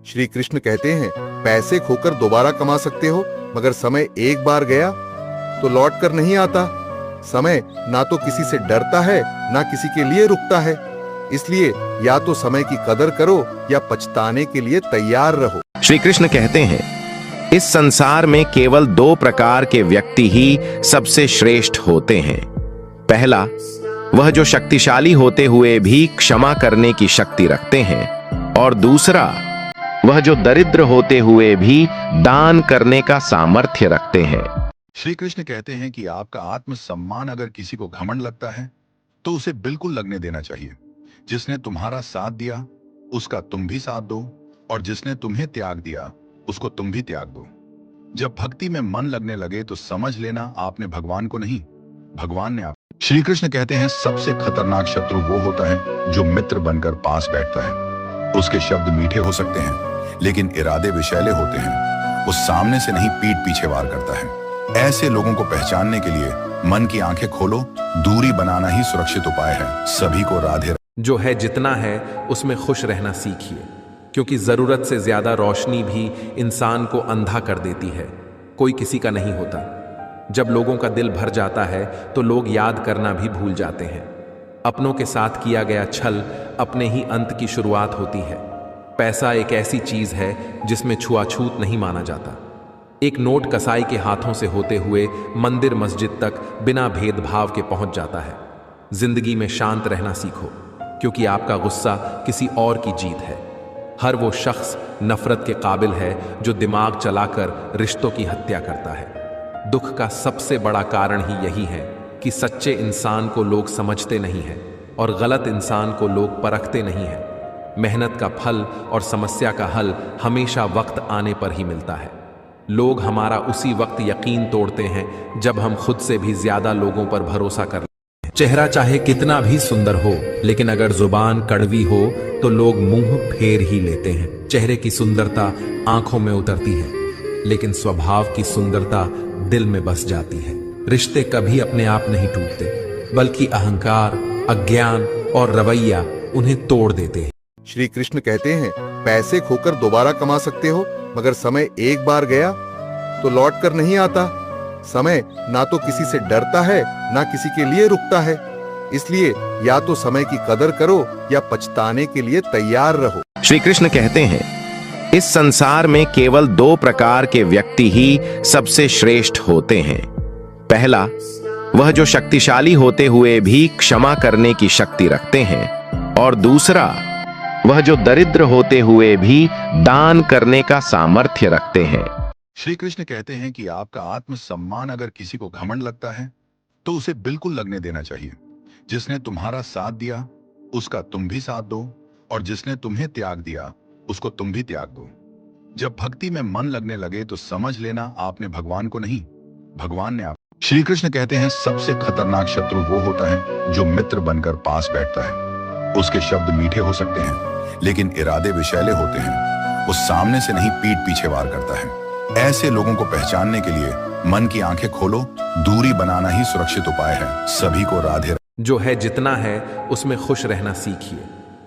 श्री कृष्ण कहते हैं, पैसे खोकर दोबारा कमा सकते हो, मगर समय एक बार गया तो लौट कर नहीं आता। समय ना तो किसी से डरता है, ना किसी के लिए रुकता है। इसलिए या तो समय की कदर करो या पछताने के लिए तैयार रहो। श्री कृष्ण कहते हैं, इस संसार में केवल दो प्रकार के व्यक्ति ही सबसे श्रेष्ठ होते हैं। पहला, वह जो शक्तिशाली होते हुए भी क्षमा करने की शक्ति रखते हैं, और दूसरा, वह जो दरिद्र होते हुए भी दान करने का सामर्थ्य रखते हैं। श्री कृष्ण कहते हैं कि आपका आत्मसम्मान अगर किसी को घमंड लगता है तो उसे बिल्कुल लगने देना चाहिए। जिसने तुम्हारा साथ दिया उसका तुम भी साथ दो, और जिसने तुम्हें त्याग दिया उसको तुम भी त्याग दो। जब भक्ति में मन लगने लगे तो समझ लेना आपने भगवान को नहीं, भगवान ने आप। श्री कृष्ण कहते हैं, सबसे खतरनाक शत्रु वो होता है जो मित्र बनकर पास बैठता है। उसके शब्द मीठे हो सकते हैं लेकिन इरादे विषैले होते हैं। वो सामने से नहीं, पीठ पीछे वार करता है। ऐसे लोगों को पहचानने के लिए मन की आंखें खोलो, दूरी बनाना ही सुरक्षित उपाय है। सभी को राधे। जो है जितना है उसमें खुश रहना सीखिए, क्योंकि जरूरत से ज्यादा रोशनी भी इंसान को अंधा कर देती है। कोई किसी का नहीं होता। जब लोगों का दिल भर जाता है तो लोग याद करना भी भूल जाते हैं। अपनों के साथ किया गया छल अपने ही अंत की शुरुआत होती है। पैसा एक ऐसी चीज है जिसमें छुआछूत नहीं माना जाता। एक नोट कसाई के हाथों से होते हुए मंदिर मस्जिद तक बिना भेदभाव के पहुंच जाता है। जिंदगी में शांत रहना सीखो, क्योंकि आपका गुस्सा किसी और की जीत है। हर वो शख्स नफरत के काबिल है जो दिमाग चलाकर रिश्तों की हत्या करता है। दुख का सबसे बड़ा कारण ही यही है कि सच्चे इंसान को लोग समझते नहीं हैं और गलत इंसान को लोग परखते नहीं हैं। मेहनत का फल और समस्या का हल हमेशा वक्त आने पर ही मिलता है। लोग हमारा उसी वक्त यकीन तोड़ते हैं जब हम खुद से भी ज्यादा लोगों पर भरोसा कर लेते हैं। चेहरा चाहे कितना भी सुंदर हो, लेकिन अगर जुबान कड़वी हो तो लोग मुंह फेर ही लेते हैं। चेहरे की सुंदरता आंखों में उतरती है, लेकिन स्वभाव की सुंदरता दिल में बस जाती है। रिश्ते कभी अपने आप नहीं टूटते, बल्कि अहंकार, अज्ञान और रवैया उन्हें तोड़ देते हैं। श्री कृष्ण कहते हैं, पैसे खोकर दोबारा कमा सकते हो, मगर समय एक बार गया तो लौट कर नहीं आता। समय ना तो किसी से डरता है, ना किसी के लिए रुकता है। इसलिए या तो समय की कदर करो या पछताने के लिए तैयार रहो। श्री कृष्ण कहते हैं, इस संसार में केवल दो प्रकार के व्यक्ति ही सबसे श्रेष्ठ होते हैं। पहला, वह जो शक्तिशाली होते हुए भी क्षमा करने की शक्ति रखते हैं, और दूसरा, वह जो दरिद्र होते हुए भी दान करने का सामर्थ्य रखते हैं। श्री कृष्ण कहते हैं कि आपका आत्मसम्मान अगर किसी को घमंड लगता है तो उसे बिल्कुल लगने देना चाहिए। जिसने तुम्हारा साथ दिया उसका तुम भी साथ दो, और जिसने तुम्हें त्याग दिया उसको तुम भी त्याग दो। जब भक्ति में मन लगने लगे तो समझ लेना आपने भगवान को नहीं, भगवान ने आप। श्री कृष्ण कहते हैं, सबसे खतरनाक शत्रु वो होता है जो मित्र बनकर पास बैठता है। उसके शब्द मीठे हो सकते हैं लेकिन इरादे विषैले होते हैं। वो सामने से नहीं, पीठ पीछे वार करता है। ऐसे लोगों को पहचानने के लिए मन की आंखें खोलो, दूरी बनाना ही सुरक्षित उपाय है। सभी को राधे। जो है जितना है उसमें खुश रहना सीखिए,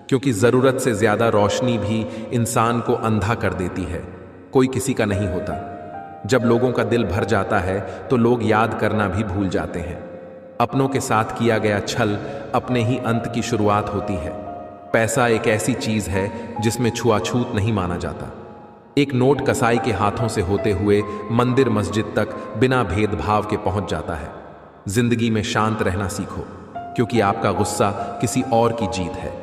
क्योंकि जरूरत से ज्यादा रोशनी भी इंसान को अंधा कर देती है। कोई किसी का नहीं होता। जब लोगों का दिल भर जाता है तो लोग याद करना भी भूल जाते हैं। अपनों के साथ किया गया छल अपने ही अंत की शुरुआत होती है। पैसा एक ऐसी चीज है जिसमें छुआछूत नहीं माना जाता। एक नोट कसाई के हाथों से होते हुए मंदिर मस्जिद तक बिना भेदभाव के पहुंच जाता है। जिंदगी में शांत रहना सीखो, क्योंकि आपका गुस्सा किसी और की जीत है।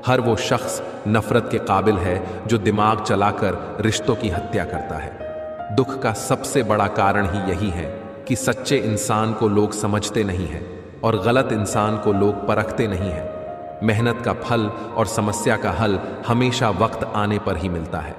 हर वो शख्स नफरत के काबिल है जो दिमाग चलाकर रिश्तों की हत्या करता है। दुख का सबसे बड़ा कारण ही यही है कि सच्चे इंसान को लोग समझते नहीं हैं और गलत इंसान को लोग परखते नहीं हैं। मेहनत का फल और समस्या का हल हमेशा वक्त आने पर ही मिलता है।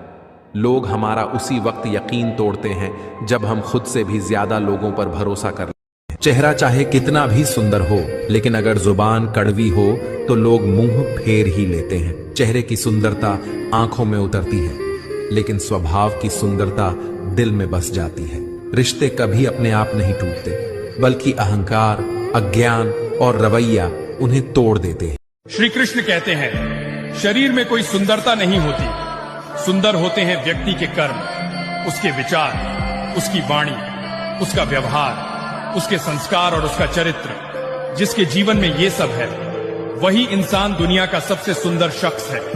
लोग हमारा उसी वक्त यकीन तोड़ते हैं जब हम खुद से भी ज्यादा लोगों पर भरोसा कर लेते हैं। चेहरा चाहे कितना भी सुंदर हो, लेकिन अगर जुबान कड़वी हो तो लोग मुंह फेर ही लेते हैं। चेहरे की सुंदरता आंखों में उतरती है, लेकिन स्वभाव की सुंदरता दिल में बस जाती है। रिश्ते कभी अपने आप नहीं टूटते, बल्कि अहंकार, अज्ञान और रवैया उन्हें तोड़ देते हैं। श्री कृष्ण कहते हैं, शरीर में कोई सुंदरता नहीं होती, सुंदर होते हैं व्यक्ति के कर्म, उसके विचार, उसकी वाणी, उसका व्यवहार, उसके संस्कार और उसका चरित्र। जिसके जीवन में ये सब है, वही इंसान दुनिया का सबसे सुंदर शख्स है।